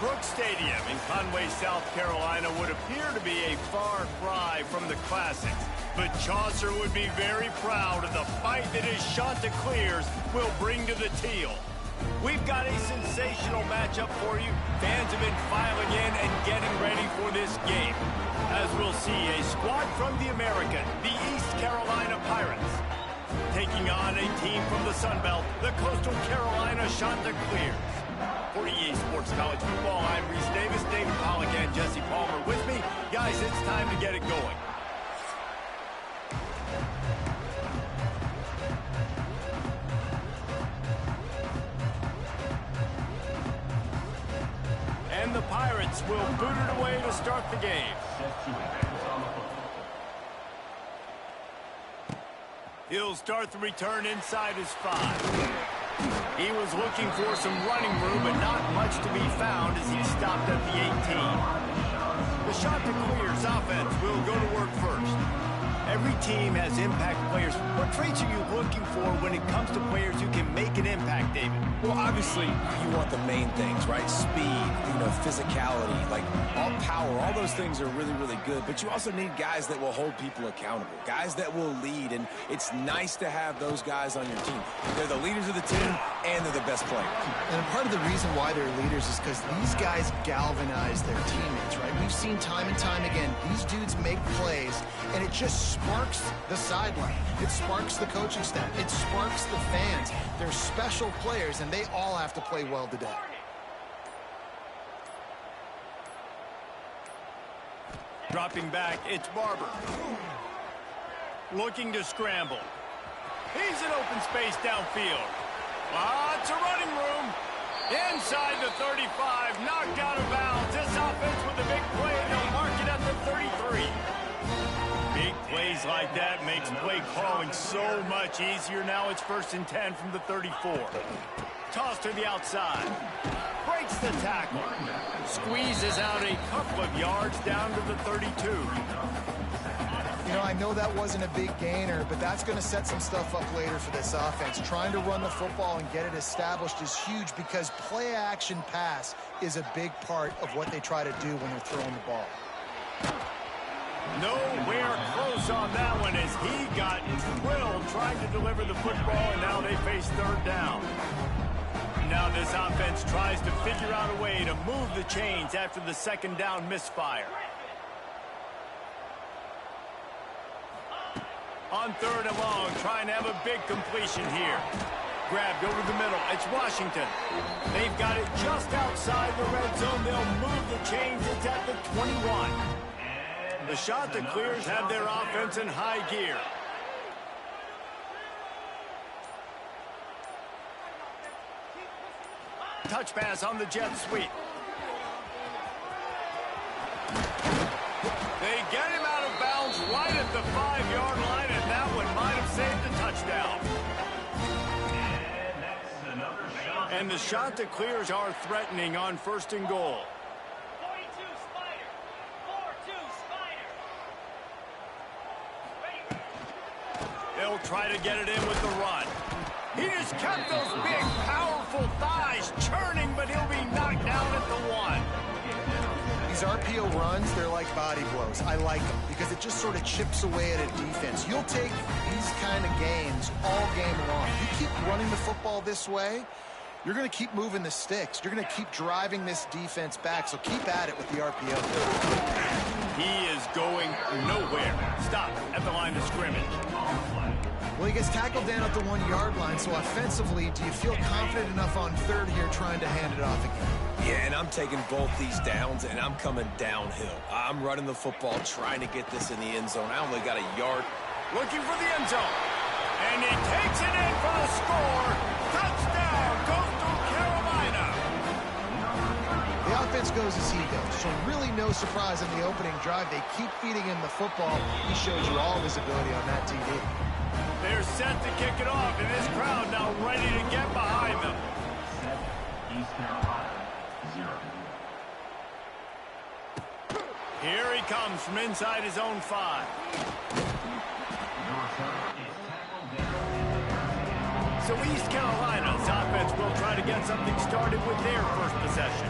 Brooks Stadium in Conway, South Carolina would appear to be a far cry from the classics, but Chaucer would be very proud of the fight that his Chanticleers will bring to the Teal. We've got a sensational matchup for you. Fans have been filing in and getting ready for this game, as we'll see a squad from the American, the East Carolina Pirates, taking on a team from the Sun Belt, the Coastal Carolina Chanticleers. For EA Sports College Football, I'm Reese Davis, David Pollock, and Jesse Palmer with me. Guys, it's time to get it going. And the Pirates will boot it away to start the game. He'll start the return inside his 5. He was looking for some running room, but not much to be found as he stopped at the 18. The Chanticleers offense will go to work first. Every team has impact players. What traits are you looking for when it comes to players who can make an impact, David? Well, obviously, you want the main things, right? Speed, physicality, like all power, all those things are really, really good. But you also need guys that will hold people accountable, guys that will lead. And it's nice to have those guys on your team. They're the leaders of the team, and they're the best players. And part of the reason why they're leaders is because these guys galvanize their teammates, right? We've seen time and time again, these dudes make plays, and it just sparks the sideline. It sparks the coaching staff. It sparks the fans. They're special players, and they all have to play well today. Dropping back, it's Barber. Looking to scramble. He's in open space downfield. Lots of running room. Inside the 35, knocked out of bounds. This offense with a big play, and they'll mark it at the 33. Big plays like that makes play calling so much easier. Now it's 1st and 10 from the 34. Toss to the outside. Breaks the tackle. Squeezes out a couple of yards down to the 32. I know that wasn't a big gainer, but that's going to set some stuff up later for this offense. Trying to run the football and get it established is huge because play-action pass is a big part of what they try to do when they're throwing the ball. Nowhere close on that one as he got drilled trying to deliver the football, and now they face 3rd down. Now this offense tries to figure out a way to move the chains after the 2nd down misfire. On 3rd and long, trying to have a big completion here. Grabbed over the middle. It's Washington. They've got it just outside the red zone. They'll move the chains. It's at the 21. The Chanticleers have their offense in high gear. Touch pass on the jet sweep. They get him out of bounds right at the 5-yard line, and that one might have saved a touchdown. And the Chanticleers are threatening on 1st and goal. They'll try to get it in with the run. He just kept those big, powerful thighs churning, but he'll be knocked down at the 1. These RPO runs, they're like body blows. I like them because it just sort of chips away at a defense. You'll take these kind of games all game long. You keep running the football this way, you're going to keep moving the sticks. You're going to keep driving this defense back, so keep at it with the RPO. He is going nowhere. Stop at the line of scrimmage. Well, he gets tackled down at the 1-yard line, so offensively, do you feel confident enough on 3rd here trying to hand it off again? Yeah, and I'm taking both these downs, and I'm coming downhill. I'm running the football, trying to get this in the end zone. I only got a yard. Looking for the end zone. And he takes it in for the score. Touchdown, Coastal Carolina. The offense goes as he goes, so really no surprise in the opening drive. They keep feeding him the football. He shows you all of his ability on that TV. They're set to kick it off, and this crowd now ready to get behind them. Here he comes from inside his own 5. So East Carolina's offense will try to get something started with their first possession.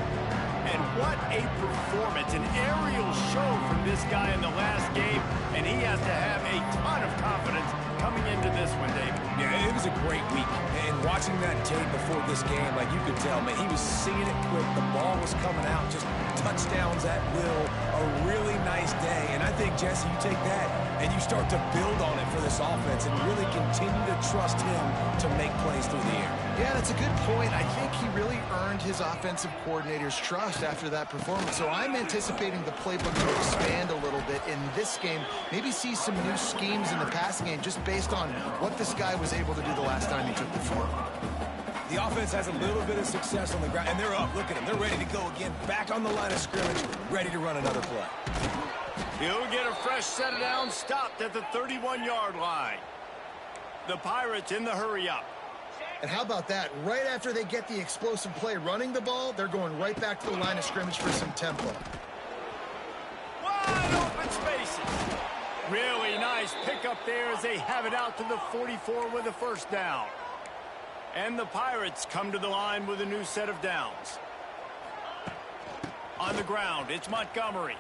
And what a performance, an aerial show from this guy in the last game, and he has to have a ton of confidence coming into this one, David. Yeah, it was a great week. And watching that tape before this game, like you could tell, man, he was seeing it quick. The ball was coming out, just touchdowns at will. A really nice day. And I think, Jesse, you take that and you start to build on it for this offense and really continue to trust him to make plays through the air. Yeah, that's a good point. I think he really earned his offensive coordinator's trust after that performance. So I'm anticipating the playbook to expand a little bit in this game. Maybe see some new schemes in the passing game just based on what this guy was able to do the last time he took the field. The offense has a little bit of success on the ground, and they're up. Look at them. They're ready to go again. Back on the line of scrimmage, ready to run another play. He'll get a fresh set of downs, stopped at the 31-yard line. The Pirates in the hurry-up. And how about that? Right after they get the explosive play running the ball, they're going right back to the line of scrimmage for some tempo. Wide open spaces. Really nice pickup there as they have it out to the 44 with a first down. And the Pirates come to the line with a new set of downs. On the ground, it's Montgomery.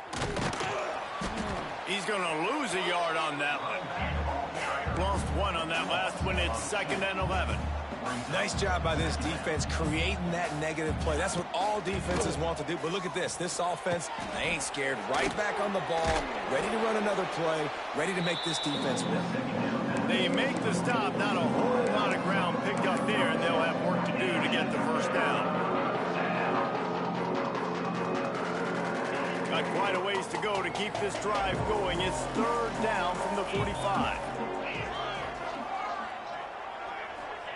He's going to lose a yard on that one. Lost one on that last one. It's 2nd and 11. Nice job by this defense creating that negative play. That's what all defenses want to do. But look at this. This offense, they ain't scared. Right back on the ball, ready to run another play, ready to make this defense work. They make the stop. Not a whole lot of ground picked up there, and they'll have work to do to get the first down. Got quite a ways to go to keep this drive going. It's 3rd down from the 45.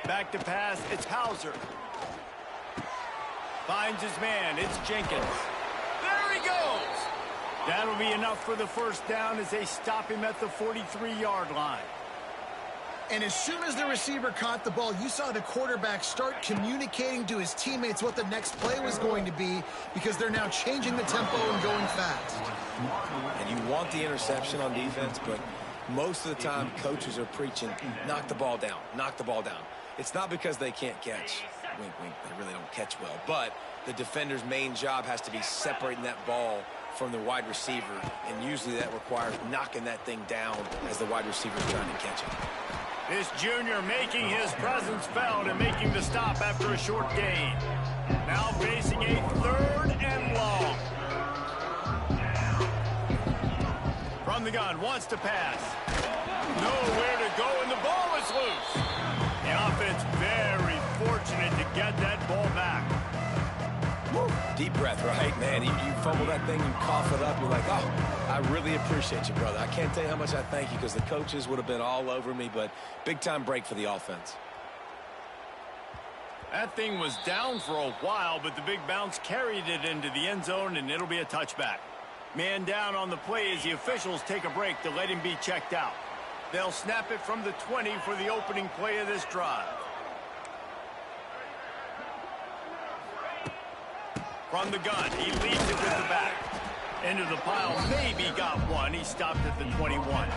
Back to pass, it's Hauser. Finds his man, it's Jenkins. There he goes! That'll be enough for the first down as they stop him at the 43-yard line. And as soon as the receiver caught the ball, you saw the quarterback start communicating to his teammates what the next play was going to be because they're now changing the tempo and going fast. And you want the interception on defense, but most of the time coaches are preaching, knock the ball down, knock the ball down. It's not because they can't catch. Wink, wink, they really don't catch well. But the defender's main job has to be separating that ball from the wide receiver, and usually that requires knocking that thing down as the wide receiver is trying to catch it. This junior making his presence felt and making the stop after a short gain. Now facing a 3rd and long. From the gun, wants to pass. Nowhere to go, and the ball is loose. The offense very fortunate to get that ball back. Woo. Deep breath, right, man? You fumble that thing, you cough it up, you're like, oh, I really appreciate you, brother. I can't tell you how much I thank you because the coaches would have been all over me, but big-time break for the offense. That thing was down for a while, but the big bounce carried it into the end zone, and it'll be a touchback. Man down on the play as the officials take a break to let him be checked out. They'll snap it from the 20 for the opening play of this drive. From the gun, he leads it with the back. Into the pile, maybe got one. He stopped at the 21.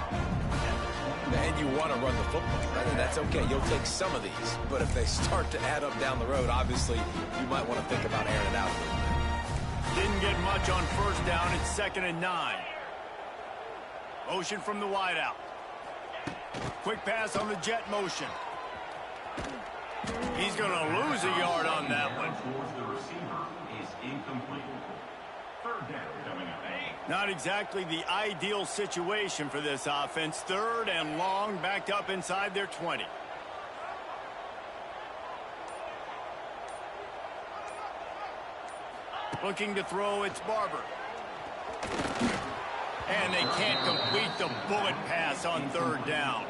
And you want to run the football, right? And that's okay. You'll take some of these. But if they start to add up down the road, obviously, you might want to think about airing it out a little bit. Didn't get much on first down. It's 2nd and 9. Motion from the wideout. Quick pass on the jet motion. He's going to lose a yard on that one. Not exactly the ideal situation for this offense. 3rd and long, backed up inside their 20. Looking to throw, it's Barber. And they can't complete the bullet pass on 3rd down.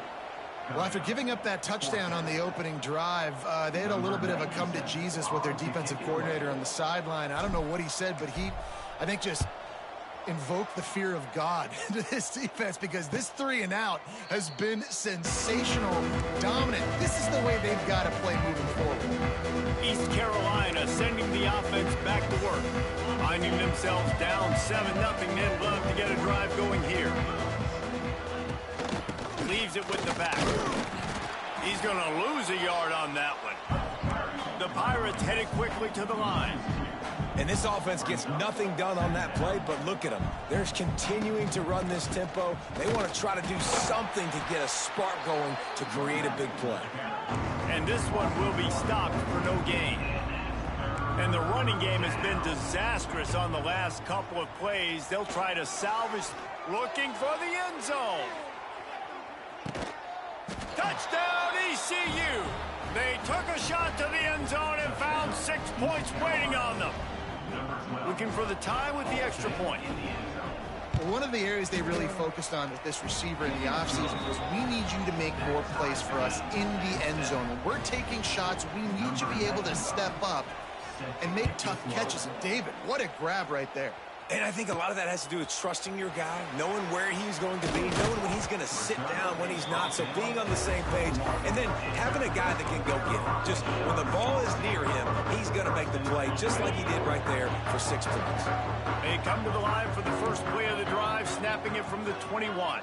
Well, after giving up that touchdown on the opening drive, they had a little bit of a come to Jesus with their defensive coordinator on the sideline. I don't know what he said, but he, I think, just invoked the fear of God into this defense because this 3-and-out has been sensational, dominant. This is the way they've got to play moving forward. East Carolina sending the offense back to work. Finding themselves down 7-0. They'd love to get a drive going here. Leaves it with the back. He's going to lose a yard on that one. The Pirates headed quickly to the line. And this offense gets nothing done on that play, but look at them. They're continuing to run this tempo. They want to try to do something to get a spark going to create a big play. And this one will be stopped for no gain. And the running game has been disastrous on the last couple of plays. They'll try to salvage, looking for the end zone. Touchdown, ECU! They took a shot to the end zone and found 6 points waiting on them. Looking for the tie with the extra point. Well, one of the areas they really focused on with this receiver in the offseason was we need you to make more plays for us in the end zone. When we're taking shots, we need you to be able to step up and make tough catches. And David, what a grab right there. And I think a lot of that has to do with trusting your guy, knowing where he's going to be, knowing when he's going to sit down, when he's not, so being on the same page, and then having a guy that can go get it. Just when the ball is near him, he's going to make the play, just like he did right there for 6 points. They come to the line for the first play of the drive, snapping it from the 21.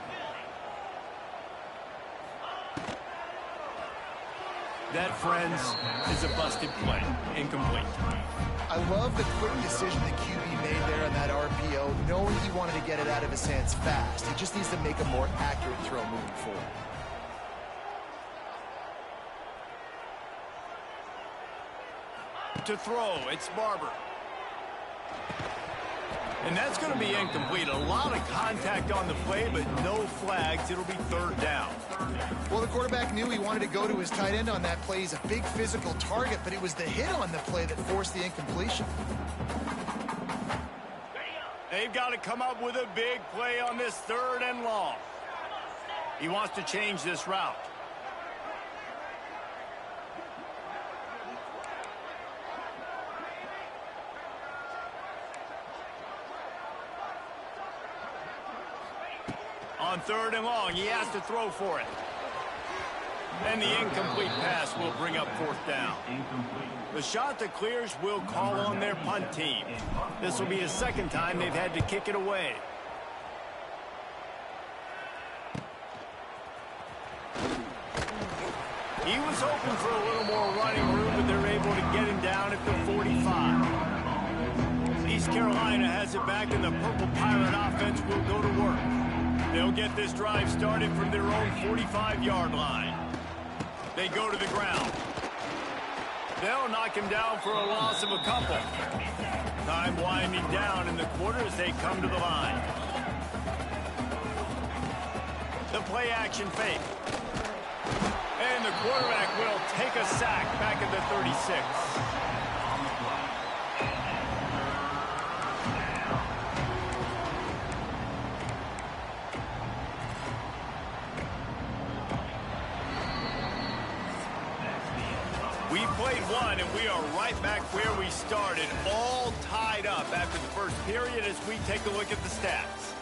That, friends, is a busted play. Incomplete. I love the quick decision the QB made there on that RPO, knowing he wanted to get it out of his hands fast. He just needs to make a more accurate throw moving forward. To throw, it's Barber. And that's going to be incomplete. A lot of contact on the play, but no flags. It'll be third down. Well, the quarterback knew he wanted to go to his tight end on that play. He's a big physical target, but it was the hit on the play that forced the incompletion. They've got to come up with a big play on this third and long. He wants to change this route. On third and long, he has to throw for it. And the incomplete pass will bring up fourth down. The shot that clears will call on their punt team. This will be the second time they've had to kick it away. He was hoping for a little more running room, but they're able to get him down at the 45. East Carolina has it back, and the Purple Pirate offense will go to work. They'll get this drive started from their own 45-yard line. They go to the ground. They'll knock him down for a loss of a couple. Time winding down in the quarter as they come to the line. The play action fake. And the quarterback will take a sack back at the 36. We played one, and we are right back where we started, all tied up after the first period as we take a look at the stats.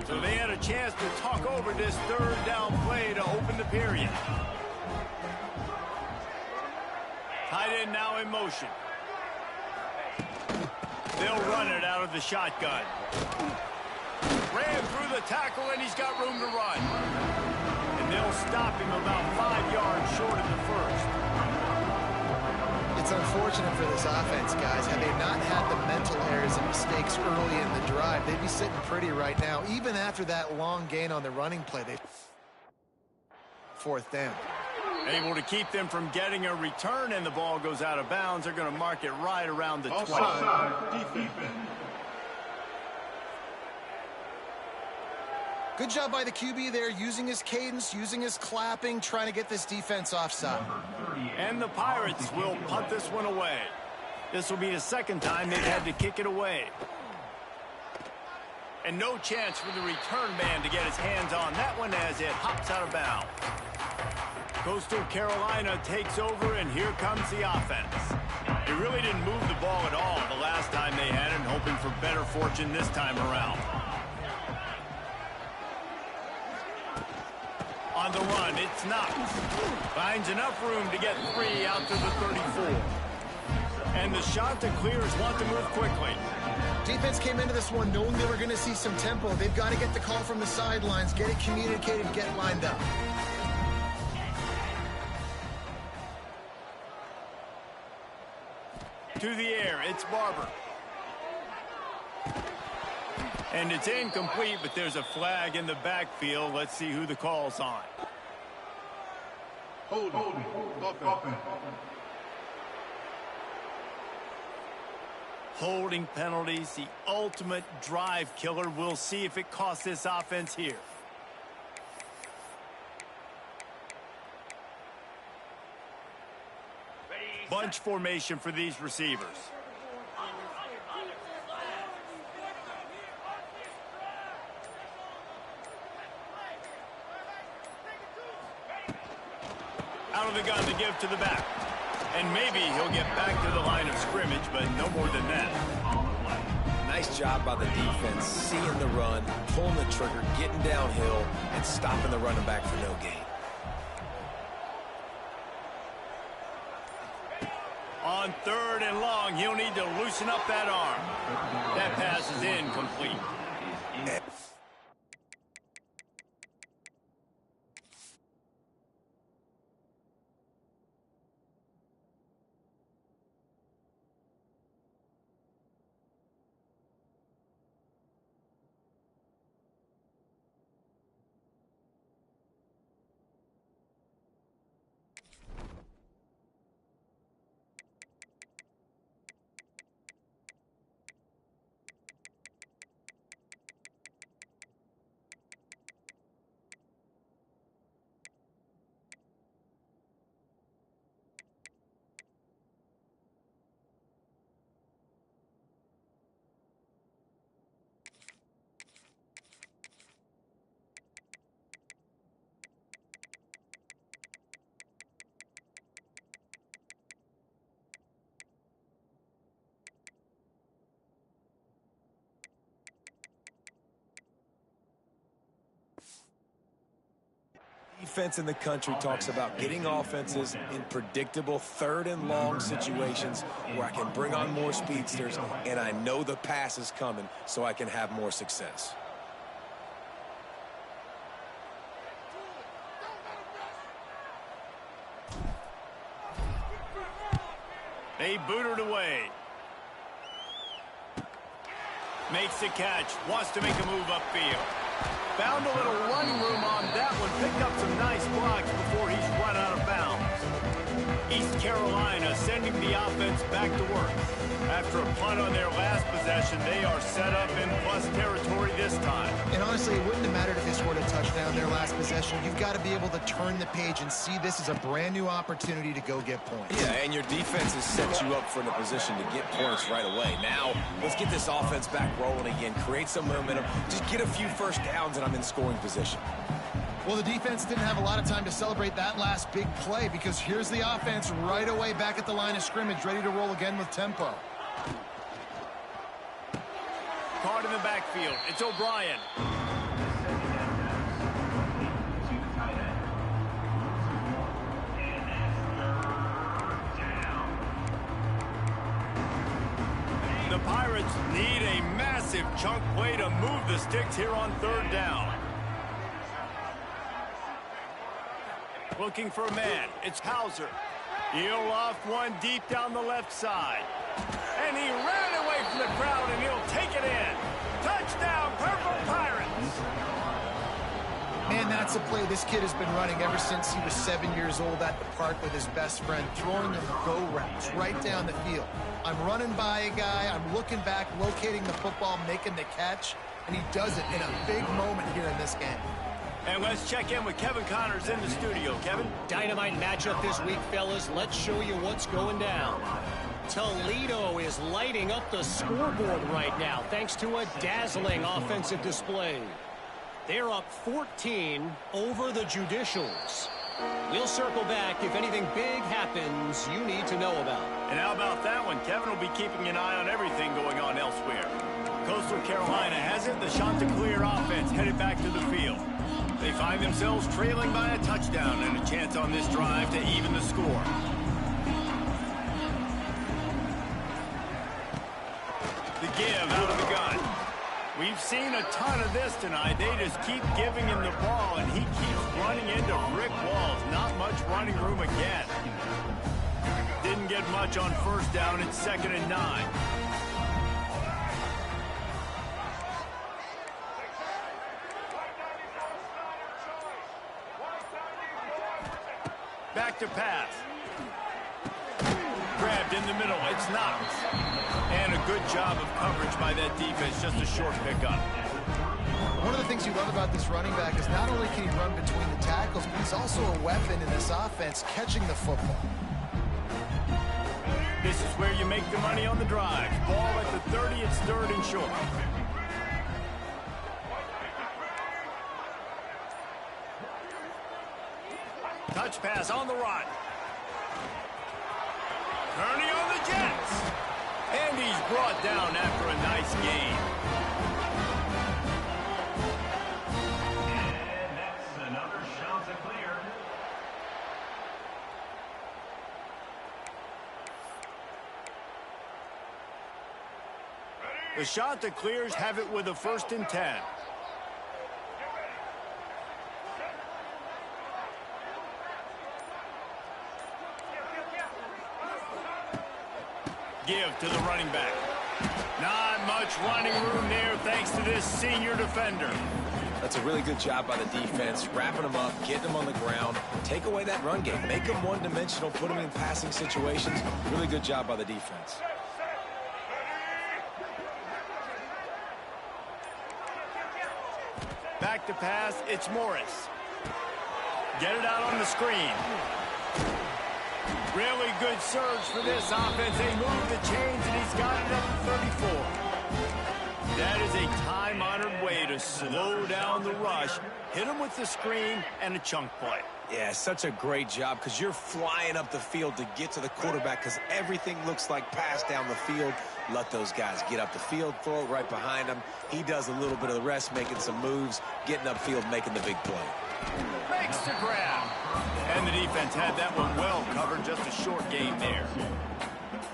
So they had a chance to talk over this third down play to open the period. Tight end now in motion. They'll run it out of the shotgun. Ran through the tackle, and he's got room to run. And they'll stop him about 5 yards short of the first. It's unfortunate for this offense, guys. Had they not had the mental errors and mistakes early in the drive, they'd be sitting pretty right now. Even after that long gain on the running play, they fourth down. Able to keep them from getting a return, and the ball goes out of bounds. They're going to mark it right around the 20. Good job by the QB there, using his cadence, using his clapping, trying to get this defense offside. And the Pirates will punt this one away. This will be the second time they've had to kick it away. And no chance for the return man to get his hands on that one as it hops out of bounds. Coastal Carolina takes over, and here comes the offense. They really didn't move the ball at all the last time they had it, and hoping for better fortune this time around. On the run, it's Knox. Finds enough room to get 3 out to the 34. And the shot that clears want to move quickly. Defense came into this one knowing they were going to see some tempo. They've got to get the call from the sidelines, get it communicated, get lined up. through the air. It's Barber. And it's incomplete, but there's a flag in the backfield. Let's see who the call's on. Holding penalties, the ultimate drive killer. We'll see if it costs this offense here. Bunch formation for these receivers. Out of the gun to give to the back. And maybe he'll get back to the line of scrimmage, but no more than that. Nice job by the defense, seeing the run, pulling the trigger, getting downhill, and stopping the running back for no gain. On 3rd and long, he'll need to loosen up that arm. That pass is incomplete. Defense in the country talks about getting offenses in predictable 3rd and long situations where I can bring on more speedsters and I know the pass is coming so I can have more success. They boot it away. Makes the catch. Wants to make a move upfield. Found a little running room on that one. Picked up some nice blocks before he's run out of bounds. East Carolina sending the offense back to work. After a punt on their last possession, they are set up in plus territory this time. And honestly, it wouldn't have mattered if they scored a touchdown their last possession. You've got to be able to turn the page and see this as a brand new opportunity to go get points. Yeah, and your defense has set you up for the position to get points right away. Now, let's get this offense back rolling again, create some momentum, just get a few first downs, and I'm in scoring position. Well, the defense didn't have a lot of time to celebrate that last big play because here's the offense right away back at the line of scrimmage, ready to roll again with tempo. Caught in the backfield. It's O'Brien. The Pirates need a massive chunk play to move the sticks here on 3rd down. Looking for a man. It's Hauser. He'll off one deep down the left side. And he ran away from the crowd, and he'll take it in. Touchdown, Purple Pirates! Man, that's a play this kid has been running ever since he was 7 years old at the park with his best friend, throwing them go routes right down the field. I'm running by a guy, I'm looking back, locating the football, making the catch, and he does it in a big moment here in this game. And let's check in with Kevin Connors in the studio. Kevin? Dynamite matchup this week, fellas. Let's show you what's going down. Toledo is lighting up the scoreboard right now thanks to a dazzling offensive display. They're up 14 over the Judicials. We'll circle back if anything big happens you need to know about. And how about that one? Kevin will be keeping an eye on everything going on elsewhere. Coastal Carolina has it. The Chanticleer offense headed back to the field. They find themselves trailing by a touchdown and a chance on this drive to even the score. The give out of the gun. We've seen a ton of this tonight. They just keep giving him the ball, and he keeps running into brick walls. Not much running room again. Didn't get much on first down. It's 2nd and 9. Back to pass. Grabbed in the middle. It's Knox. And a good job of coverage by that defense. Just a short pickup. One of the things you love about this running back is not only can he run between the tackles, but he's also a weapon in this offense, catching the football. This is where you make the money on the drive. Ball at the 30. It's 3rd and short. Touch pass on the run. Kearney on the Jets. And he's brought down after a nice gain. And that's another shot to clear. The shot that clears have it with a 1st and 10. Give to the running back. Not much running room there thanks to this senior defender. That's a really good job by the defense, wrapping them up, getting them on the ground, take away that run game, make them one-dimensional, put them in passing situations. Really good job by the defense. Back to pass, it's Morris. Get it out on the screen. Really good surge for this offense. They move the chains, and he's got it up to 34. That is a time-honored way to slow down the rush, hit him with the screen, and a chunk play. Yeah, such a great job because you're flying up the field to get to the quarterback because everything looks like pass down the field. Let those guys get up the field, throw it right behind him. He does a little bit of the rest, making some moves, getting upfield, making the big play. Makes the grab. And the defense had that one well covered, just a short game there.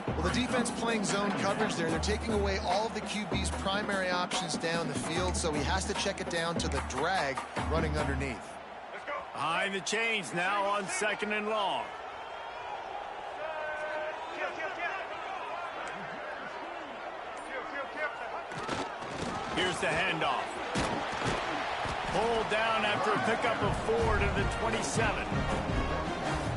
Well, the defense playing zone coverage there. They're taking away all of the QB's primary options down the field, so he has to check it down to the drag running underneath. Behind the chains now on 2nd and long. Here's the handoff. Pulled down after a pickup of 4 to the 27.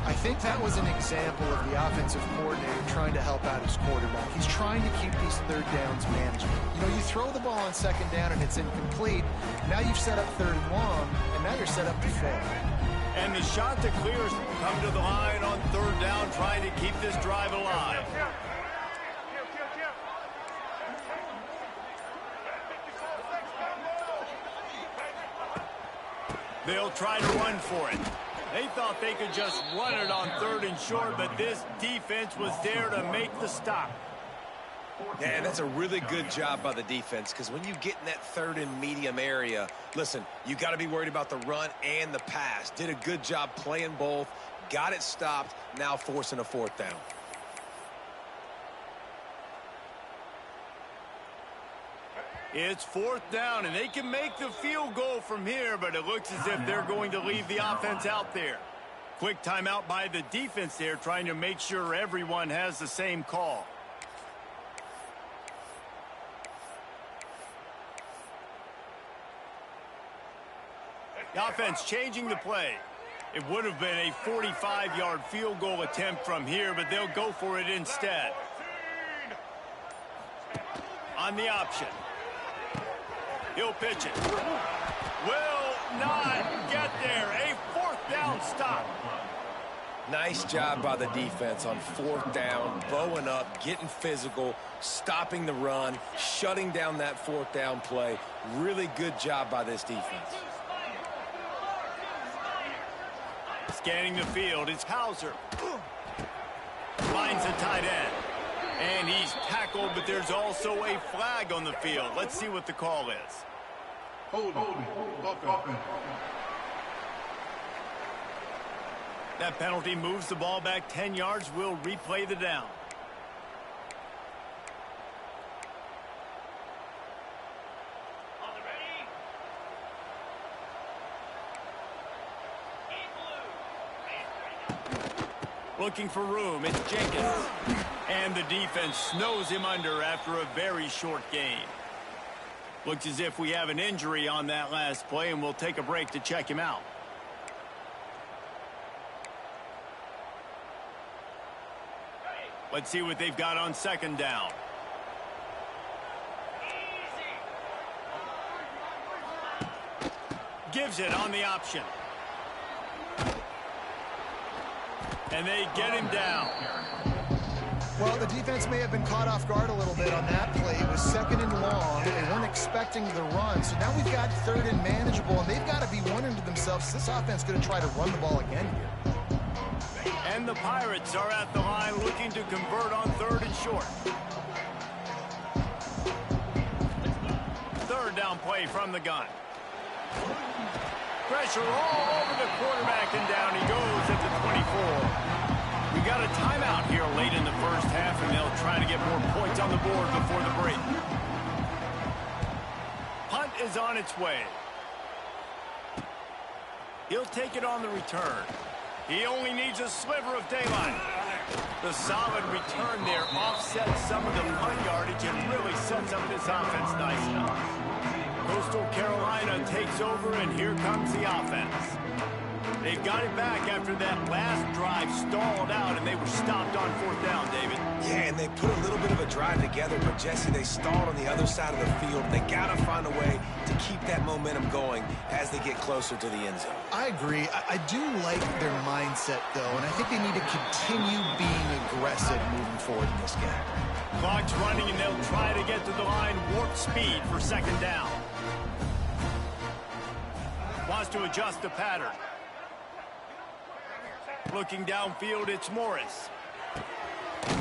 I think that was an example of the offensive coordinator trying to help out his quarterback. He's trying to keep these 3rd downs manageable. You know, you throw the ball on 2nd down and it's incomplete. Now you've set up 3rd and long, and now you're set up to fail. And the shot that clears come to the line on 3rd down, trying to keep this drive alive. They'll try to run for it. They thought they could just run it on 3rd and short, but this defense was there to make the stop. Yeah, that's a really good job by the defense because when you get in that 3rd and medium area, listen, you got to be worried about the run and the pass. Did a good job playing both, got it stopped, now forcing a 4th down. It's 4th down, and they can make the field goal from here, but it looks as if they're going to leave the offense out there. Quick timeout by the defense there, trying to make sure everyone has the same call. The offense changing the play. It would have been a 45-yard field goal attempt from here, but they'll go for it instead. On the option. He'll pitch it. Will not get there. A 4th down stop. Nice job by the defense on 4th down, bowing up, getting physical, stopping the run, shutting down that 4th down play. Really good job by this defense. Scanning the field, it's Hauser. Finds a tight end. And he's tackled, but there's also a flag on the field. Let's see what the call is. Hold it. That penalty moves the ball back 10 yards. We'll replay the down. Looking for room, it's Jenkins. And the defense snows him under after a very short game. Looks as if we have an injury on that last play, and we'll take a break to check him out. Let's see what they've got on second down. Gives it on the option. And they get him down. Well, the defense may have been caught off guard a little bit on that play. It was second and long. They weren't expecting the run. So now we've got third and manageable, and they've got to be wondering to themselves, is this offense going to try to run the ball again here? And the Pirates are at the line looking to convert on third and short. Third down play from the gun. Pressure all over the quarterback, and down he goes at the 24. We got a timeout here late in the first half, and they'll try to get more points on the board before the break. Punt is on its way. He'll take it on the return. He only needs a sliver of daylight. The solid return there offsets some of the punt yardage and really sets up this offense nicely. Coastal Carolina takes over, and here comes the offense. They've got it back after that last drive stalled out, and they were stopped on fourth down, David. Yeah, and they put a little bit of a drive together, but Jesse, they stalled on the other side of the field. They got to find a way to keep that momentum going as they get closer to the end zone. I agree. I do like their mindset, though, and I think they need to continue being aggressive moving forward in this game. Clock's running, and they'll try to get to the line warp speed for second down. Wants to adjust the pattern. Looking downfield, it's Morris.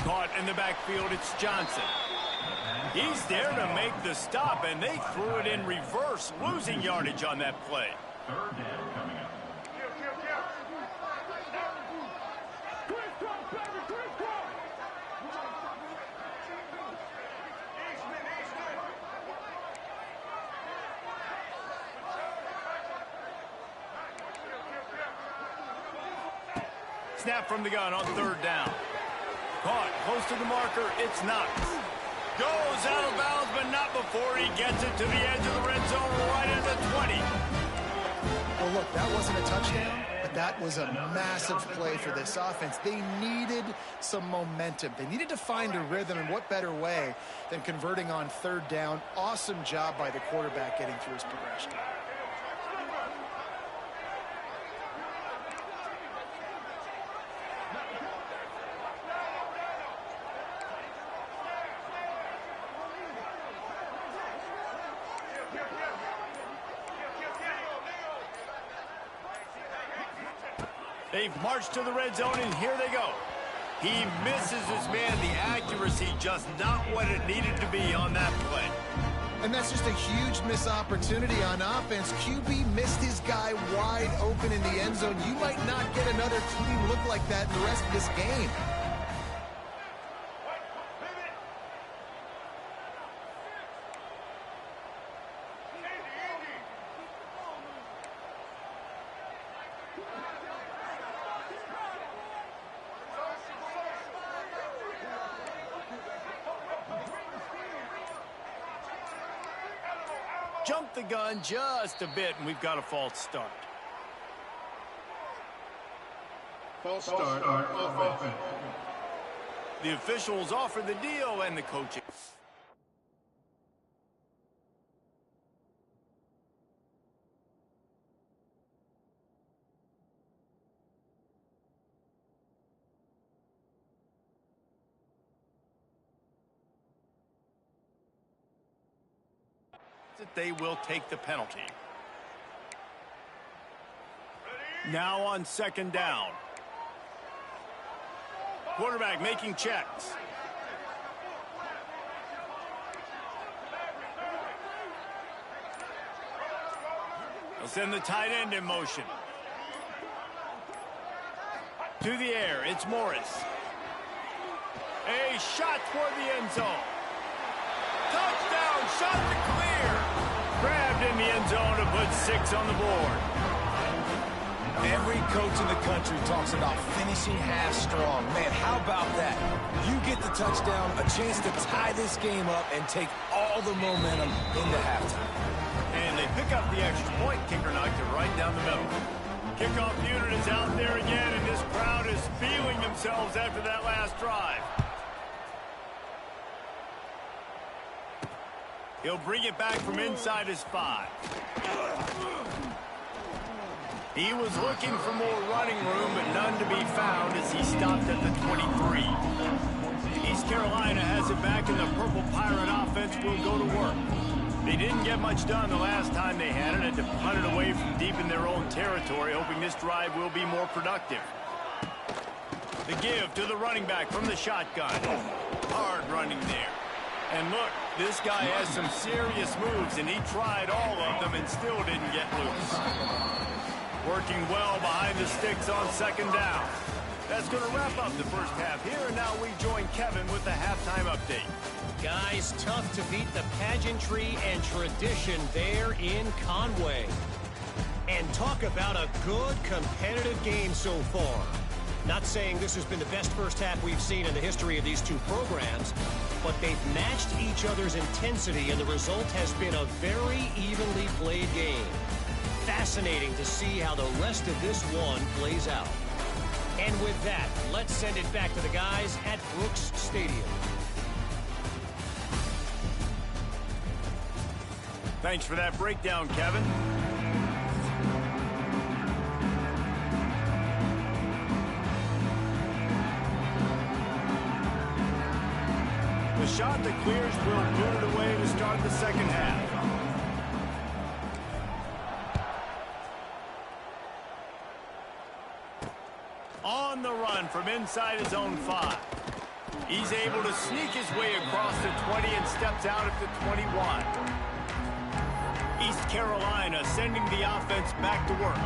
Caught in the backfield, it's Johnson. He's there to make the stop, and they threw it in reverse, losing yardage on that play. Third down coming up. Snap from the gun on third down. Caught close to the marker, it's Knox. Goes out of bounds, but not before he gets it to the edge of the red zone right at the 20. Well, look, that wasn't a touchdown, but that was a massive play for this offense. They needed some momentum. They needed to find a rhythm, and what better way than converting on third down. Awesome job by the quarterback getting through his progression. They've marched to the red zone, and here they go. He misses his man. The accuracy just not what it needed to be on that play. And that's just a huge missed opportunity on offense. QB missed his guy wide open in the end zone. You might not get another clean look like that in the rest of this game. Jumped the gun just a bit, and we've got a false start. False start on offense. The officials offer the deal, and the coaching. That they will take the penalty. Now on second down. Quarterback making checks. They'll send the tight end in motion. To the air, it's Morris. A shot toward the end zone. Touchdown, shot to clear. Grabbed in the end zone to put 6 on the board. Every coach in the country talks about finishing half strong. Man, how about that? You get the touchdown, a chance to tie this game up and take all the momentum into halftime. And they pick up the extra point. Kicker knocked it right down the middle. Kickoff unit is out there again, and this crowd is feeling themselves after that last drive. He'll bring it back from inside his 5. He was looking for more running room, but none to be found as he stopped at the 23. East Carolina has it back, and the Purple Pirate offense will go to work. They didn't get much done the last time they had it, and to punt it away from deep in their own territory, hoping this drive will be more productive. The give to the running back from the shotgun. Hard running there. And look, this guy has some serious moves, and he tried all of them and still didn't get loose. Working well behind the sticks on second down. That's going to wrap up the first half here, and now we join Kevin with the halftime update. Guys, tough to beat the pageantry and tradition there in Conway. And talk about a good competitive game so far. Not saying this has been the best first half we've seen in the history of these two programs, but they've matched each other's intensity, and the result has been a very evenly played game. Fascinating to see how the rest of this one plays out. And with that, let's send it back to the guys at Brooks Stadium. Thanks for that breakdown, Kevin. The shot that clears will boot it away to start the second half. On the run from inside his own 5. He's able to sneak his way across the 20 and steps out at the 21. East Carolina sending the offense back to work.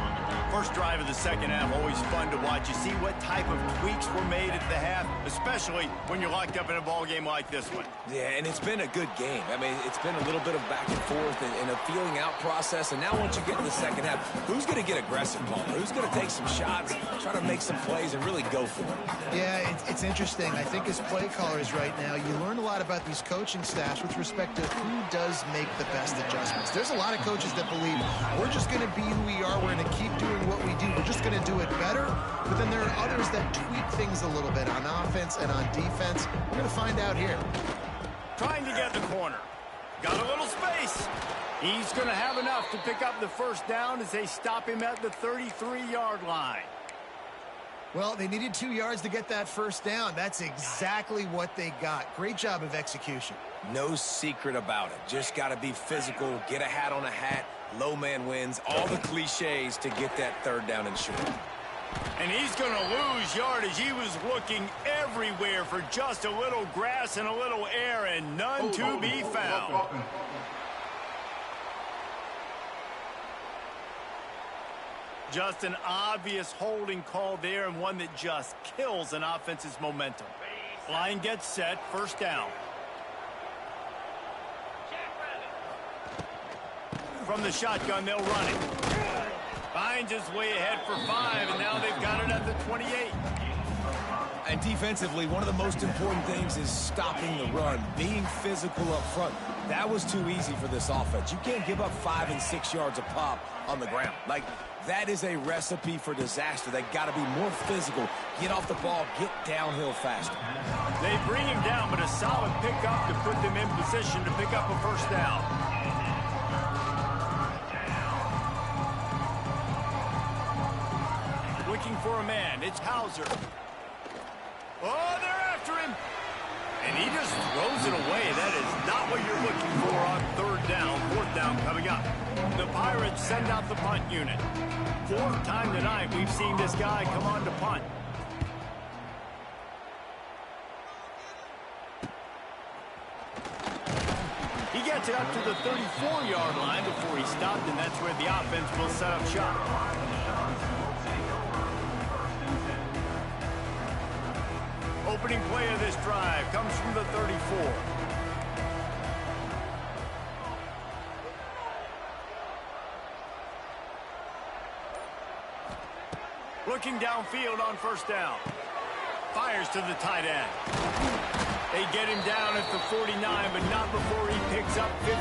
First drive of the second half, always fun to watch. You see what type of tweaks were made at the half, especially when you're locked up in a ball game like this one. Yeah, and it's been a good game. I mean, it's been a little bit of back and forth and a feeling out process. And now once you get in the second half, who's going to get aggressive, Palmer? Who's going to take some shots, try to make some plays, and really go for it? Yeah, it's interesting. I think as play callers right now, you learn a lot about these coaching staffs with respect to who does make the best adjustments. There's a lot of coaches that believe we're just going to be who we are. We're going to keep doing what we do. We're just going to do it better. But then there are others that tweak things a little bit on offense and on defense. We're going to find out here. Trying to get the corner. Got a little space. He's going to have enough to pick up the first down as they stop him at the 33-yard line. Well, they needed 2 yards to get that first down. That's exactly what they got. Great job of execution. No secret about it. Just got to be physical, get a hat on a hat, low man wins, all the cliches to get that third down and short. And he's going to lose yardage. He was looking everywhere for just a little grass and a little air, and none to be found. Just an obvious holding call there, and one that just kills an offense's momentum. Line gets set, first down. From the shotgun, they'll run it. Finds his way ahead for 5, and now they've got it at the 28. And defensively, one of the most important things is stopping the run, being physical up front. That was too easy for this offense. You can't give up 5 and 6 yards a pop on the ground. Like, that is a recipe for disaster. They got to be more physical, get off the ball, get downhill faster. They bring him down, but a solid pickup to put them in position to pick up a first down. Looking for a man. It's Hauser. Oh, they're after him. And he just throws it away. That is not what you're looking for on third down. Fourth down coming up. The Pirates send out the punt unit. Fourth time tonight we've seen this guy come on to punt. He gets it up to the 34-yard line before he stopped, and that's where the offense will set up shop. Opening play of this drive comes from the 34. Looking downfield on first down. Fires to the tight end. They get him down at the 49, but not before he picks up 15.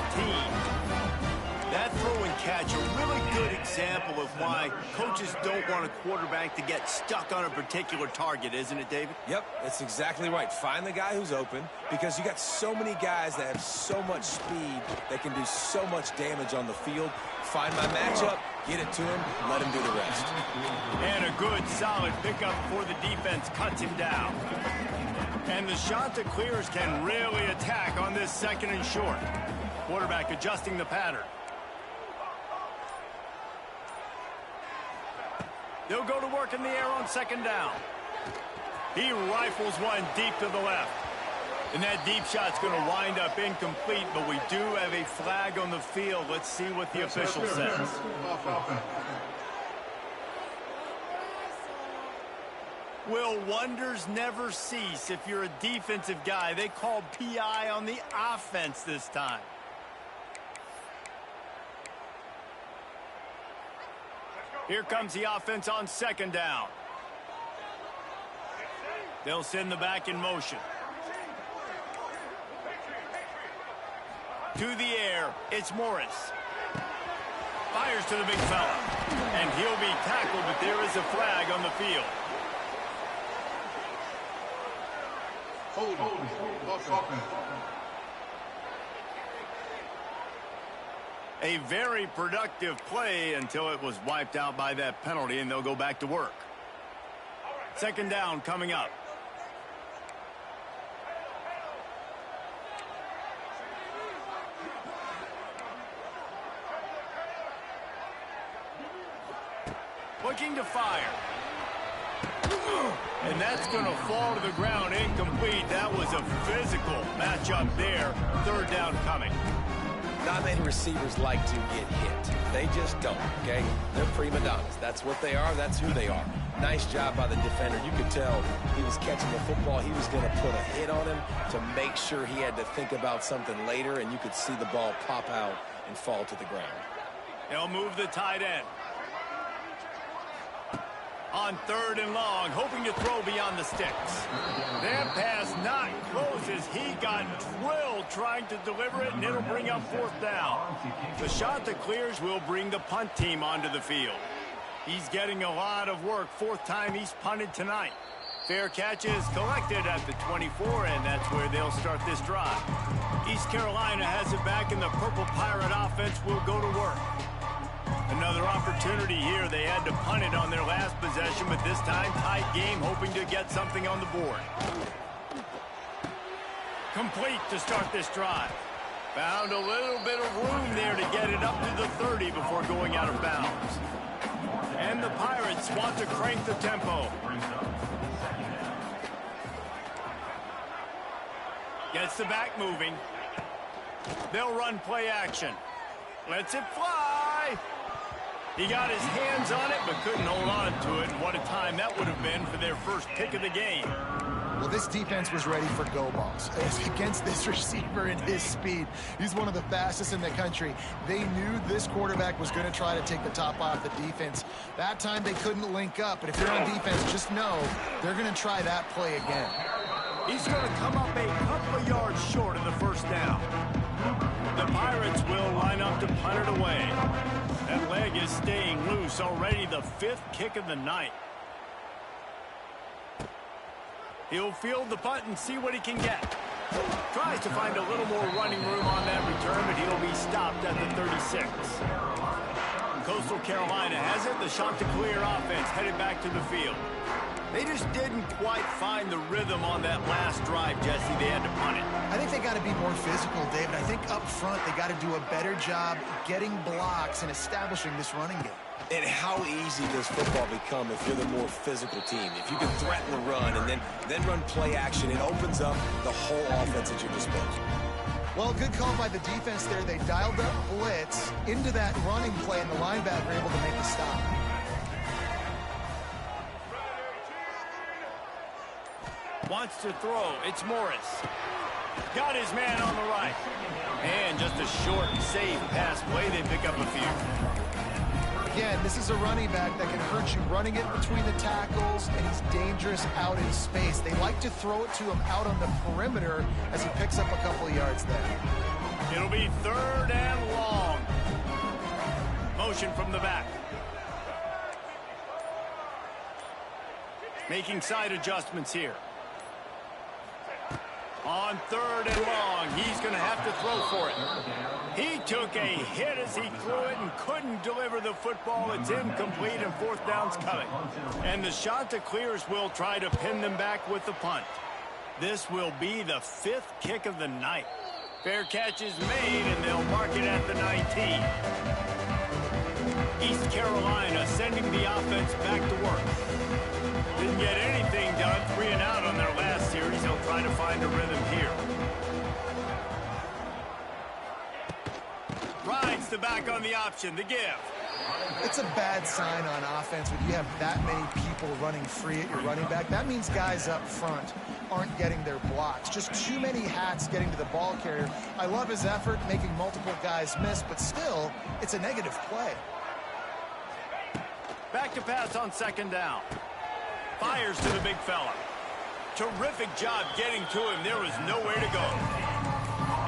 That throw and catch, a really good example of why coaches don't want a quarterback to get stuck on a particular target, isn't it, David? Yep, that's exactly right. Find the guy who's open, because you got so many guys that have so much speed that can do so much damage on the field. Find my matchup, get it to him, let him do the rest. And a good, solid pickup before the defense cuts him down. And the Chanticleers can really attack on this second and short. Quarterback adjusting the pattern. They'll go to work in the air on second down. He rifles one deep to the left. And that deep shot's going to wind up incomplete, but we do have a flag on the field. Let's see what the official says. Will wonders never cease if you're a defensive guy? They called PI on the offense this time. Here comes the offense on second down. They'll send the back in motion. To the air, it's Morris. Fires to the big fella. And he'll be tackled, but there is a flag on the field. Holding. Offense. A very productive play until it was wiped out by that penalty, and they'll go back to work. Second down coming up. Looking to fire. And that's going to fall to the ground incomplete. That was a physical matchup there. Third down coming. Not many receivers like to get hit. They just don't, okay? They're prima donnas. That's what they are. That's who they are. Nice job by the defender. You could tell he was catching the football. He was going to put a hit on him to make sure he had to think about something later, and you could see the ball pop out and fall to the ground. They'll move the tight end. On third and long, hoping to throw beyond the sticks. That pass not close as he got drilled trying to deliver it, and it'll bring up fourth down. The Chanticleers will bring the punt team onto the field. He's getting a lot of work. Fourth time he's punted tonight. Fair catch is collected at the 24, and that's where they'll start this drive. East Carolina has it back, and the Purple Pirate offense will go to work. Another opportunity here. They had to punt it on their last possession, but this time tight game, hoping to get something on the board. Complete to start this drive. Found a little bit of room there to get it up to the 30 before going out of bounds. And the Pirates want to crank the tempo. Gets the back moving. They'll run play action. Lets it fly. He got his hands on it, but couldn't hold on to it. And what a time that would have been for their first pick of the game. Well, this defense was ready for go balls. Against this receiver and his speed, he's one of the fastest in the country. They knew this quarterback was going to try to take the top off the defense. That time they couldn't link up, but if you're on defense, just know they're going to try that play again. He's going to come up a couple of yards short of the first down. The Pirates will line up to punt it away. That leg is staying loose. Already the fifth kick of the night. He'll field the punt and see what he can get. Tries to find a little more running room on that return, but he'll be stopped at the 36. Coastal Carolina has it. The Chanticleer offense headed back to the field. They just didn't quite find the rhythm on that last drive, Jesse. They had to punt it. I think they got to be more physical, David. I think up front they got to do a better job getting blocks and establishing this running game. And how easy does football become if you're the more physical team? If you can threaten the run and then run play action, it opens up the whole offense at your disposal. Well, good call by the defense there. They dialed up blitz into that running play, and the linebacker able to make the stop. Wants to throw. It's Morris. Got his man on the right. And just a short, safe pass play. They pick up a few. Again, this is a running back that can hurt you running it between the tackles, and he's dangerous out in space. They like to throw it to him out on the perimeter as he picks up a couple of yards there. It'll be 3rd and long. Motion from the back. Making side adjustments here. On 3rd and long, he's going to have to throw for it. He took a hit as he threw it and couldn't deliver the football. It's incomplete and 4th down's coming. And the Chanticleers will try to pin them back with the punt. This will be the 5th kick of the night. Fair catch is made, and they'll mark it at the 19. East Carolina sending the offense back to work. Didn't get anything done, 3 and out on their last series. They'll try to find a rhythm here. Rides the back on the option, the give. It's a bad sign on offense when you have that many people running free at your running back. That means guys up front aren't getting their blocks. Just too many hats getting to the ball carrier. I love his effort, making multiple guys miss, but still, it's a negative play. Back to pass on 2nd down. Fires to the big fella. Terrific job getting to him. There was nowhere to go.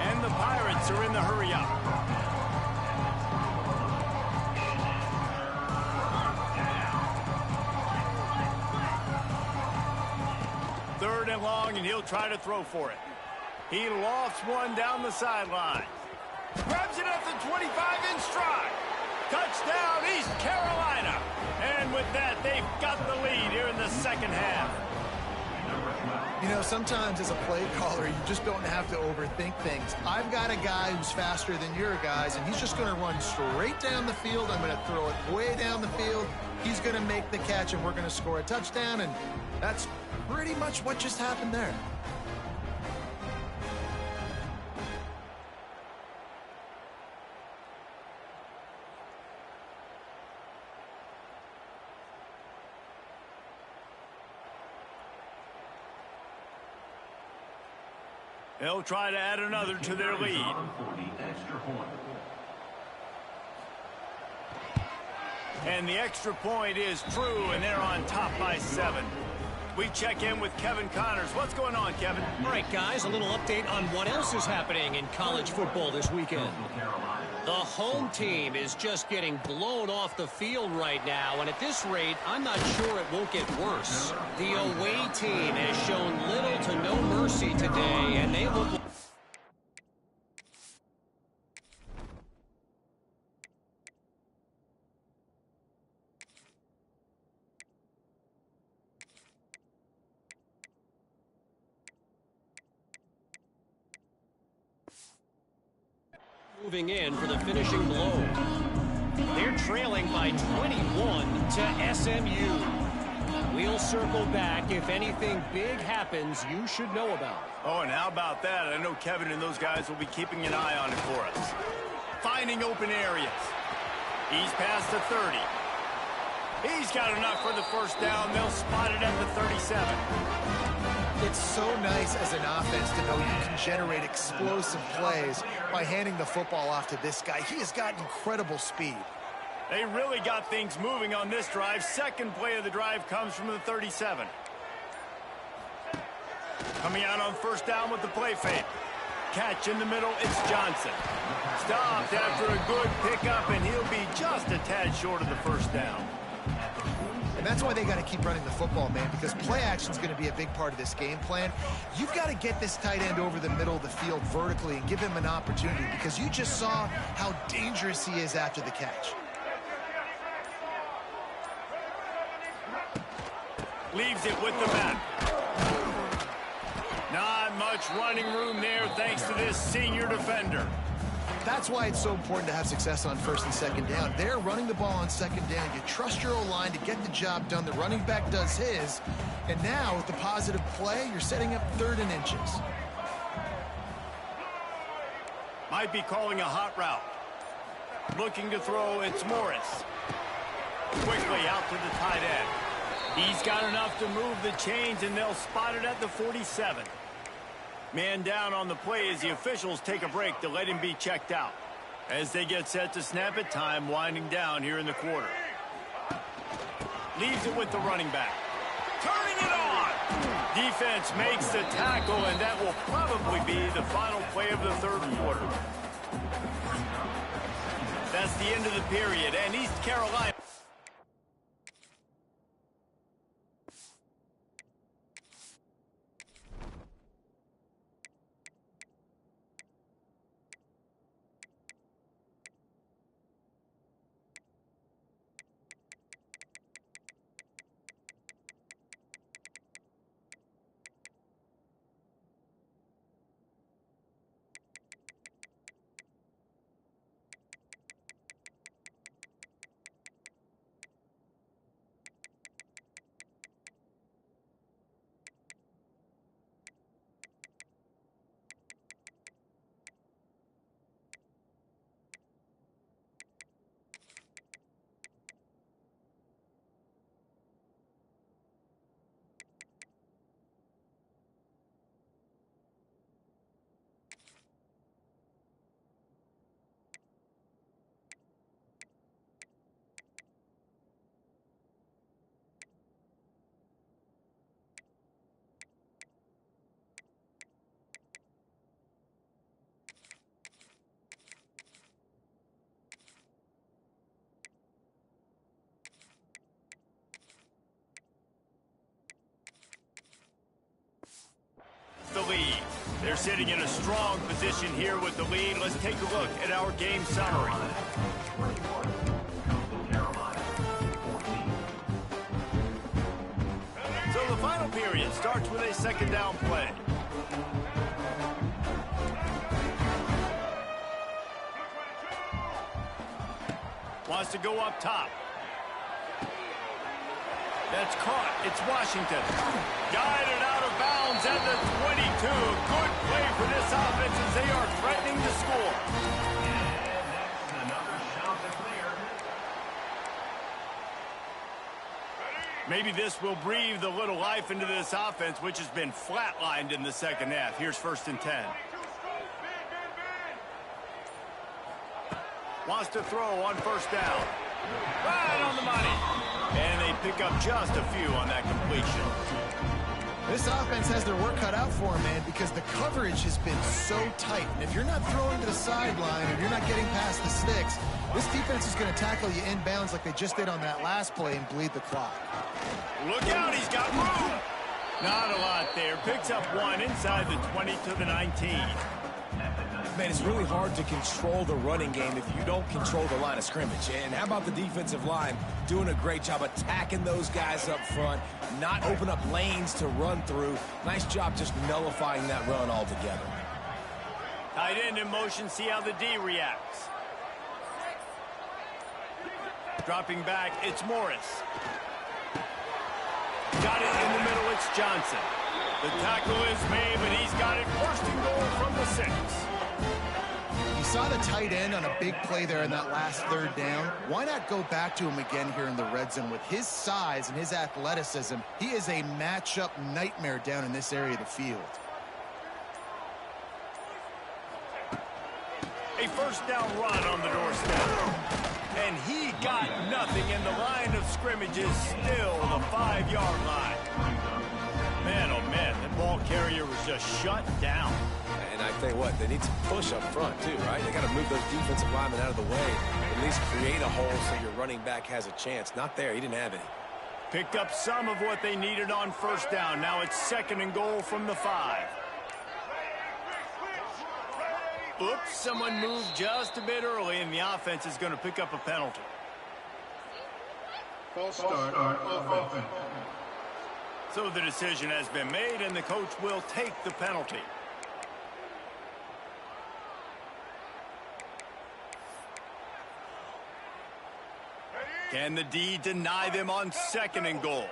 And the Pirates are in the hurry up. Third and long, and he'll try to throw for it. He lofts one down the sideline. Grabs it at the 25 in stride. Touchdown, East Carolina. And with that, they've got the lead here in the 2nd half. You know, sometimes as a play caller, you just don't have to overthink things. I've got a guy who's faster than your guys, and he's just going to run straight down the field. I'm going to throw it way down the field. He's going to make the catch, and we're going to score a touchdown, and that's pretty much what just happened there. They'll try to add another to their lead. And the extra point is true, and they're on top by 7. We check in with Kevin Connors. What's going on, Kevin? All right, guys, a little update on what else is happening in college football this weekend. The home team is just getting blown off the field right now, and at this rate, I'm not sure it won't get worse. The away team has shown little to no mercy today, and they look like moving in for the finishing blow. They're trailing by 21 to SMU. We'll circle back. If anything big happens, you should know about it. Oh, and how about that? I know Kevin and those guys will be keeping an eye on it for us. Finding open areas. He's past the 30. He's got enough for the 1st down. They'll spot it at the 37. It's so nice as an offense to know you can generate explosive plays by handing the football off to this guy. He has got incredible speed. They really got things moving on this drive. 2nd play of the drive comes from the 37. Coming out on 1st down with the play fake. Catch in the middle, it's Johnson. Stopped after a good pickup, and he'll be just a tad short of the 1st down. And that's why they got to keep running the football, man, because play action is going to be a big part of this game plan. You've got to get this tight end over the middle of the field vertically and give him an opportunity, because you just saw how dangerous he is after the catch. Leaves it with the back. Not much running room there thanks to this senior defender. That's why it's so important to have success on 1st and 2nd down. They're running the ball on 2nd down. You trust your O-line to get the job done. The running back does his. And now, with the positive play, you're setting up 3rd and inches. Might be calling a hot route. Looking to throw, it's Morris. Quickly out to the tight end. He's got enough to move the chains, and they'll spot it at the 47. Man down on the play as the officials take a break to let him be checked out. As they get set to snap it, time winding down here in the quarter. Leaves it with the running back. Turning it on! Defense makes the tackle, and that will probably be the final play of the third quarter. That's the end of the period, and East Carolina... The lead. They're sitting in a strong position here with the lead. Let's take a look at our game summary. So the final period starts with a second down play. Wants to go up top. That's caught. It's Washington. Guided out of bounds at the 22. Good play for this offense as they are threatening to score. Maybe this will breathe a little life into this offense, which has been flatlined in the second half. Here's 1st and 10. Wants to throw on 1st down. Right on the money. And they pick up just a few on that completion. This offense has their work cut out for them, man, because the coverage has been so tight. And if you're not throwing to the sideline, if you're not getting past the sticks, this defense is going to tackle you inbounds like they just did on that last play and bleed the clock. Look out, he's got room. Not a lot there. Picks up one inside the 20 to the 19. Man, it's really hard to control the running game if you don't control the line of scrimmage. And how about the defensive line doing a great job attacking those guys up front, not open up lanes to run through. Nice job just nullifying that run altogether. Tight end in motion, see how the D reacts. Dropping back, it's Morris. Got it in the middle, it's Johnson. The tackle is made, but he's got it 1st and goal from the 6. Saw the tight end on a big play there in that last 3rd down. Why not go back to him again here in the red zone? With his size and his athleticism, he is a matchup nightmare down in this area of the field. A 1st down run on the doorstep. And he got nothing, and the line of scrimmage is still the 5-yard line. Man, oh man, that ball carrier was just shut down. And I tell you what, they need to push up front too, right? They got to move those defensive linemen out of the way. At least create a hole so your running back has a chance. Not there. He didn't have any. Picked up some of what they needed on 1st down. Now it's 2nd and goal from the 5. Oops, someone moved just a bit early, and the offense is going to pick up a penalty. False start on offense. So the decision has been made, and the coach will take the penalty. Can the D deny them on 2nd and goal?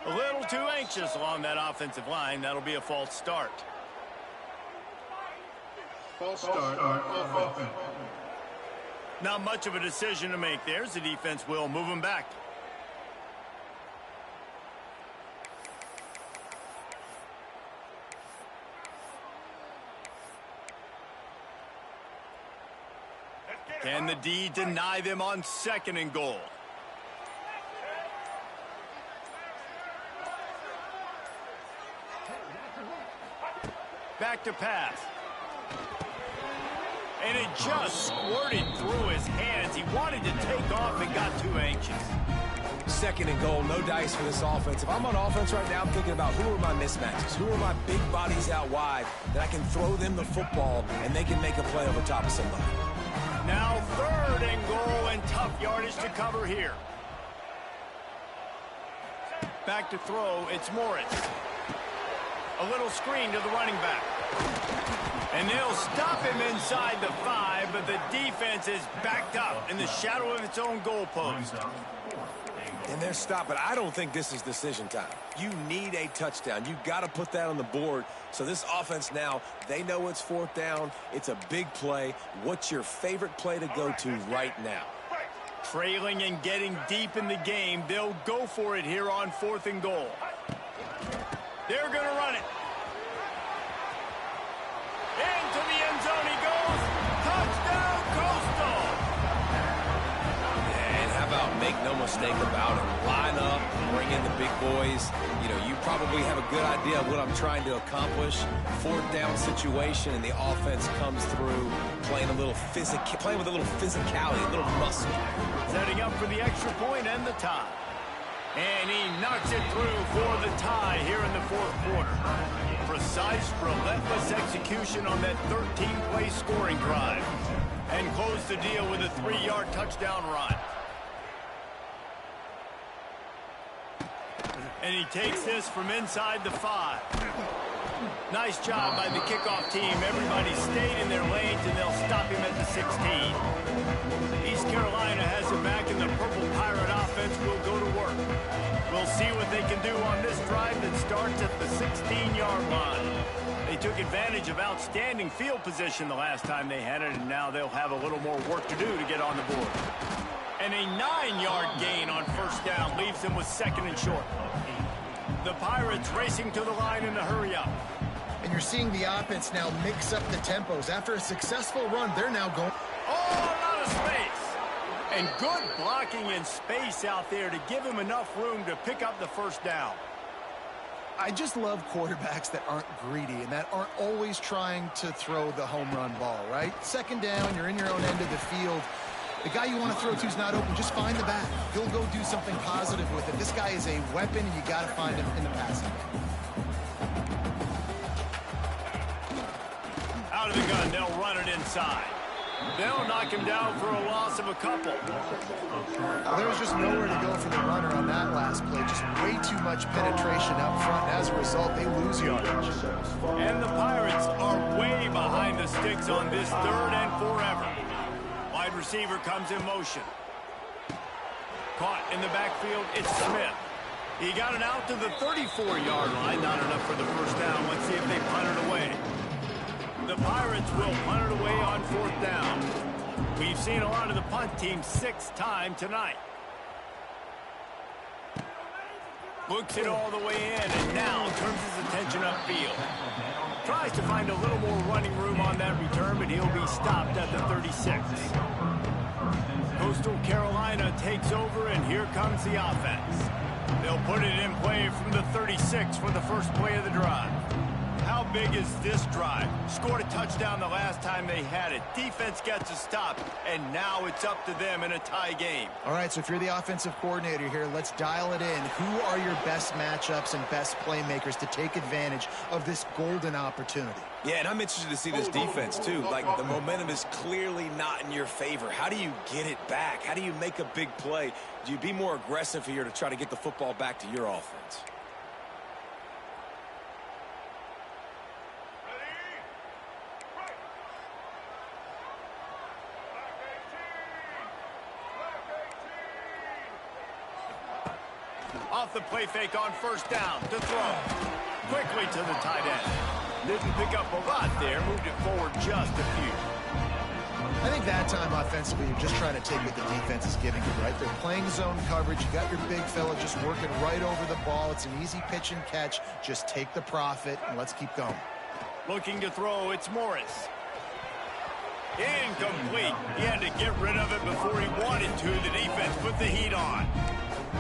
A little too anxious along that offensive line. That'll be a false start. False start on offense. Not much of a decision to make there. The defense will move him back. Can the D deny them on 2nd and goal? Back to pass. And it just squirted through his hands. He wanted to take off and got too anxious. 2nd and goal, no dice for this offense. If I'm on offense right now, I'm thinking about who are my mismatches? Who are my big bodies out wide that I can throw them the football and they can make a play over top of somebody? Now 3rd and goal and tough yardage to cover here. Back to throw, it's Morris. A little screen to the running back. And they'll stop him inside the 5, but the defense is backed up in the shadow of its own goalpost. And they're stopping. I don't think this is decision time. You need a touchdown. You got to put that on the board. So this offense now, they know it's 4th down. It's a big play. What's your favorite play to go to right now? Trailing and getting deep in the game, they'll go for it here on 4th and goal. They're going to run it. Into the end zone he goes. Touchdown, Coastal. And how about make no mistake about it? Line up, bring in the big boys. You know, you probably have a good idea of what I'm trying to accomplish. 4th down situation, and the offense comes through playing with a little physicality, a little muscle. Setting up for the extra point and the tie. And he knocks it through for the tie here in the 4th quarter. Precise, relentless execution on that 13-play scoring drive. And close the deal with a 3-yard touchdown run. And he takes this from inside the 5. Nice job by the kickoff team. Everybody stayed in their lanes, and they'll stop him at the 16. East Carolina has it back, and the Purple Pirate offense will go to work. We'll see what they can do on this drive that starts at the 16-yard line. They took advantage of outstanding field position the last time they had it, and now they'll have a little more work to do to get on the board. And a 9-yard gain on 1st down leaves them with 2nd and short. The Pirates racing to the line in a hurry-up. And you're seeing the offense now mix up the tempos. After a successful run, they're now going. Oh, a lot of space. And good blocking in space out there to give him enough room to pick up the 1st down. I just love quarterbacks that aren't greedy and that aren't always trying to throw the home run ball, right? 2nd down, you're in your own end of the field. The guy you want to throw to is not open. Just find the back. He'll go do something positive with it. This guy is a weapon, and you got to find him in the passing game. Out of the gun, they'll run it inside. They'll knock him down for a loss of a couple. There was just nowhere to go for the runner on that last play. Just way too much penetration up front. And as a result, they lose yardage. And the Pirates are way behind the sticks on this 3rd and forever. Wide receiver comes in motion. Caught in the backfield, it's Smith. He got it out to the 34-yard line. Not enough for the 1st down. Let's see if they punt it away. The Pirates will punt it away on 4th down. We've seen a lot of the punt team 6 times tonight. Looks it all the way in, and now turns his attention upfield. Tries to find a little more running room on that return, but he'll be stopped at the 36. Coastal Carolina takes over, and here comes the offense. They'll put it in play from the 36 for the first play of the drive. How big is this drive? Scored a touchdown the last time they had it. Defense gets a stop, and now it's up to them in a tie game. All right, so if you're the offensive coordinator here, let's dial it in. Who are your best matchups and best playmakers to take advantage of this golden opportunity? Yeah, and I'm interested to see this defense, too. Like, the momentum is clearly not in your favor. How do you get it back? How do you make a big play? Do you be more aggressive here to try to get the football back to your offense? Off the play fake on 1st down to throw. Quickly to the tight end. Didn't pick up a lot there. Moved it forward just a few. I think that time offensively, you're just trying to take what the defense is giving you, right? They're playing zone coverage. You got your big fella just working right over the ball. It's an easy pitch and catch. Just take the profit, and let's keep going. Looking to throw, it's Morris. Incomplete. He had to get rid of it before he wanted to. The defense put the heat on.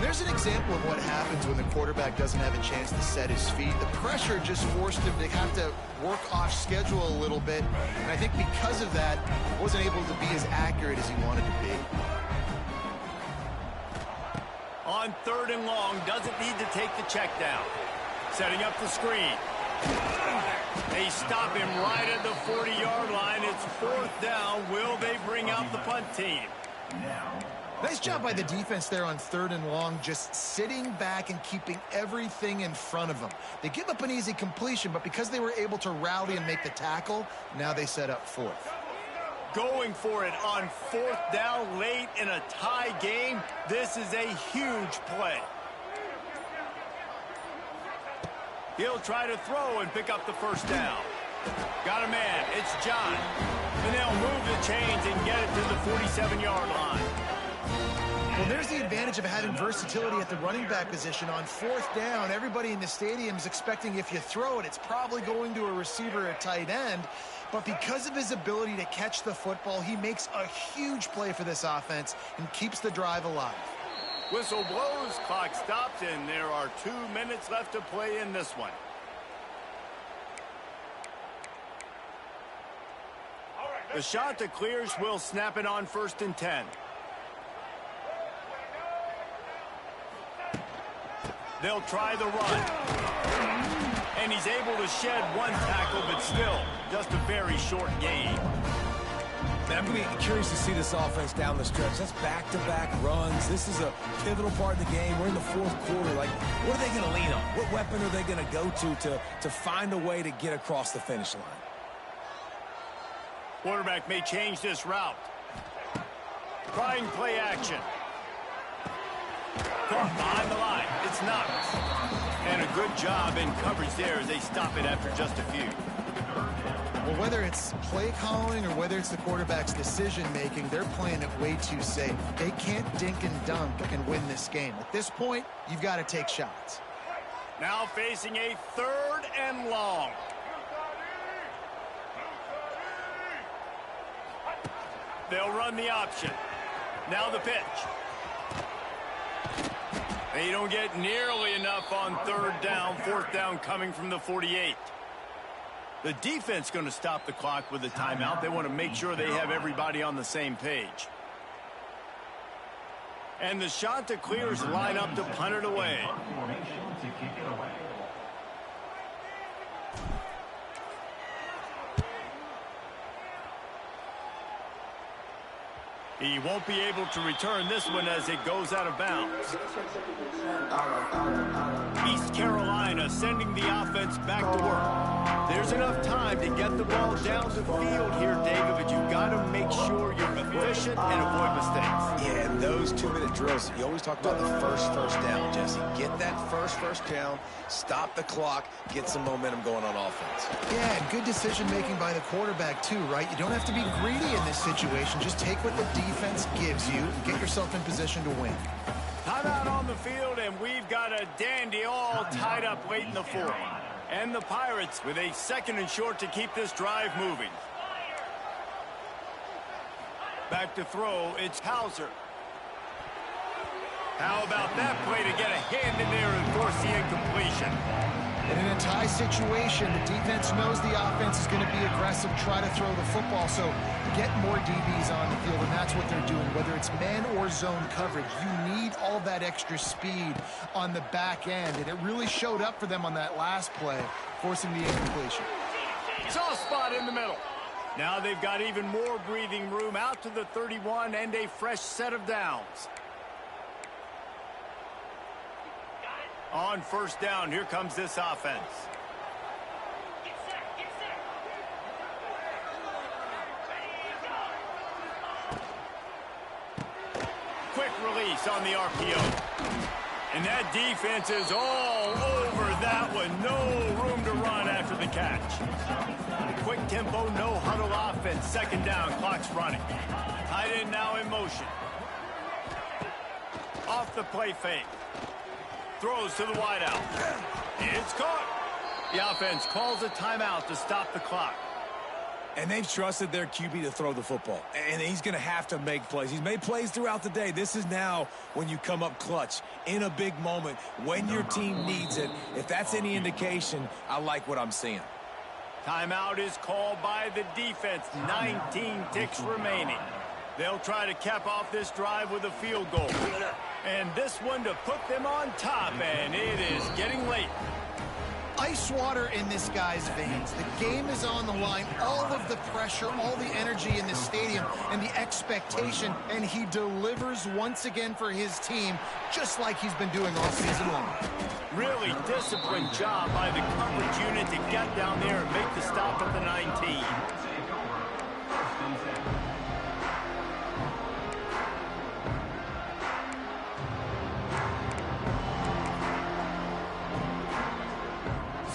There's an example of what happens when the quarterback doesn't have a chance to set his feet. The pressure just forced him to have to work off schedule a little bit. And I think because of that, he wasn't able to be as accurate as he wanted to be. On 3rd and long, doesn't need to take the check down. Setting up the screen. They stop him right at the 40-yard line. It's 4th down. Will they bring out the punt team? Nice job by the defense there on 3rd and long, just sitting back and keeping everything in front of them. They give up an easy completion, but because they were able to rally and make the tackle, now they set up 4th. Going for it on 4th down late in a tie game. This is a huge play. He'll try to throw and pick up the 1st down. Got a man. It's John. And they'll move the chains and get it to the 47-yard line. Well, there's the advantage of having versatility at the running back position. On 4th down, everybody in the stadium is expecting if you throw it, it's probably going to a receiver at tight end. But because of his ability to catch the football, he makes a huge play for this offense and keeps the drive alive. Whistle blows, clock stops, and there are 2 minutes left to play in this one. The Chanticleers will snap it on 1st and 10. They'll try the run. And he's able to shed 1 tackle, but still just a very short gain. I'm going to be curious to see this offense down the stretch. That's back-to-back runs. This is a pivotal part of the game. We're in the 4th quarter. Like, what are they going to lean on? What weapon are they going to go to find a way to get across the finish line? Quarterback may change this route. Trying play action. Caught behind the line. It's Knox. And a good job in coverage there as they stop it after just a few. Well, whether it's play calling or whether it's the quarterback's decision-making, they're playing it way too safe. They can't dink and dunk and win this game. At this point, you've got to take shots. Now facing a 3rd and long. They'll run the option. Now the pitch. They don't get nearly enough on 3rd down. 4th down coming from the 48. The defense going to stop the clock with a timeout. They want to make sure they have everybody on the same page. And the Chanticleers line up to punt it away. He won't be able to return this one as it goes out of bounds. East Carolina sending the offense back to work. There's enough time to get the ball down the field here, David, but you've got to make sure you're efficient and avoid mistakes. Yeah, and those 2-minute drills, you always talk about the first down, Jesse. Get that first down, stop the clock, get some momentum going on offense. Yeah, and good decision-making by the quarterback, too, right? You don't have to be greedy in this situation. Just take what the defense gives you and get yourself in position to win. Timeout on the field, and we've got a dandy all tied up late in the 4th. And the Pirates with a 2nd and short to keep this drive moving. Back to throw, it's Hauser. How about that play to get a hand in there and force the incompletion? And in a tie situation, the defense knows the offense is going to be aggressive, try to throw the football, so get more DBs on the field, and that's what they're doing. Whether it's man or zone coverage, you need all that extra speed on the back end, and it really showed up for them on that last play, forcing the incompletion. Soft spot in the middle. Now they've got even more breathing room out to the 31 and a fresh set of downs. On 1st down, here comes this offense. Quick release on the RPO. And that defense is all over that one. No room to run after the catch. Quick tempo, no huddle offense. 2nd down, clock's running. Tight end now in motion. Off the play fake. Throws to the wideout. It's caught. The offense calls a timeout to stop the clock. And they've trusted their QB to throw the football. And he's going to have to make plays. He's made plays throughout the day. This is now when you come up clutch in a big moment when your team needs it. If that's any indication, I like what I'm seeing. Timeout is called by the defense. 19 ticks remaining. They'll try to cap off this drive with a field goal. And this one to put them on top, and it is getting late. Ice water in this guy's veins. The game is on the line. All of the pressure, all the energy in the stadium, and the expectation, and he delivers once again for his team, just like he's been doing all season long. Really disciplined job by the coverage unit to get down there and make the stop at the 19.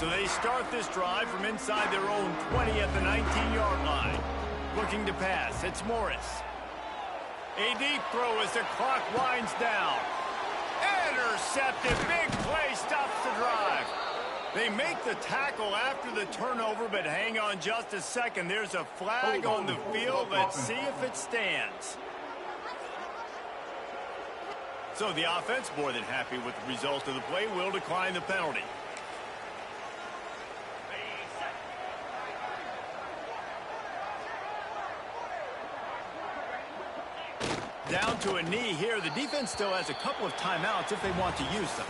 So they start this drive from inside their own 20 at the 19-yard line. Looking to pass, it's Morris. A deep throw as the clock winds down. Intercepted, big play, stops the drive. They make the tackle after the turnover, but hang on just a second. There's a flag on the field. Let's see if it stands. So the offense, more than happy with the result of the play, will decline the penalty. Down to a knee here. The defense still has a couple of timeouts if they want to use them.